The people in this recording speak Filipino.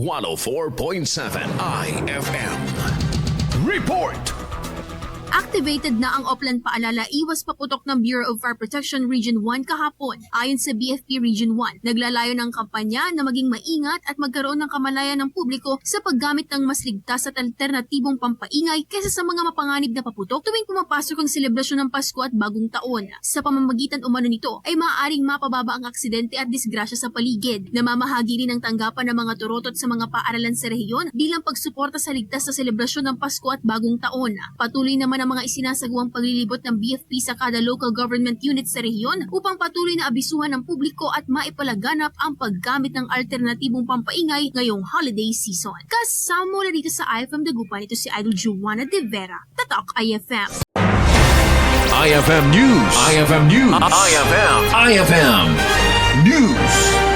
104.7 IFM. Report! Activated na ang Oplan Paalala Iwas Paputok ng Bureau of Fire Protection Region 1 kahapon. Ayon sa BFP Region 1, naglalayo ng kampanya na maging maingat at magkaroon ng kamalayan ng publiko sa paggamit ng mas ligtas at alternatibong pampaingay kaysa sa mga mapanganib na paputok tuwing pumapasok ang selebrasyon ng Pasko at Bagong Taon. Sa pamamagitan umano nito ay maaaring mapababa ang aksidente at disgrasya sa paligid. Namamahagi rin ang tanggapan ng mga turotot sa mga paaralan sa rehiyon bilang pagsuporta sa ligtas na selebrasyon ng Pasko at Bagong Taon. Patuloy naman ang mga isinasagawang paglilibot ng BFP sa kada local government unit sa rehiyon upang patuloy na abisuhan ng publiko at maipalaganap ang paggamit ng alternatibong pampaingay ngayong holiday season. Kasama mula dito sa IFM Dagupan, ito si Idol Juana De Vera, Tatak IFM. IFM News. IFM News. IFM News.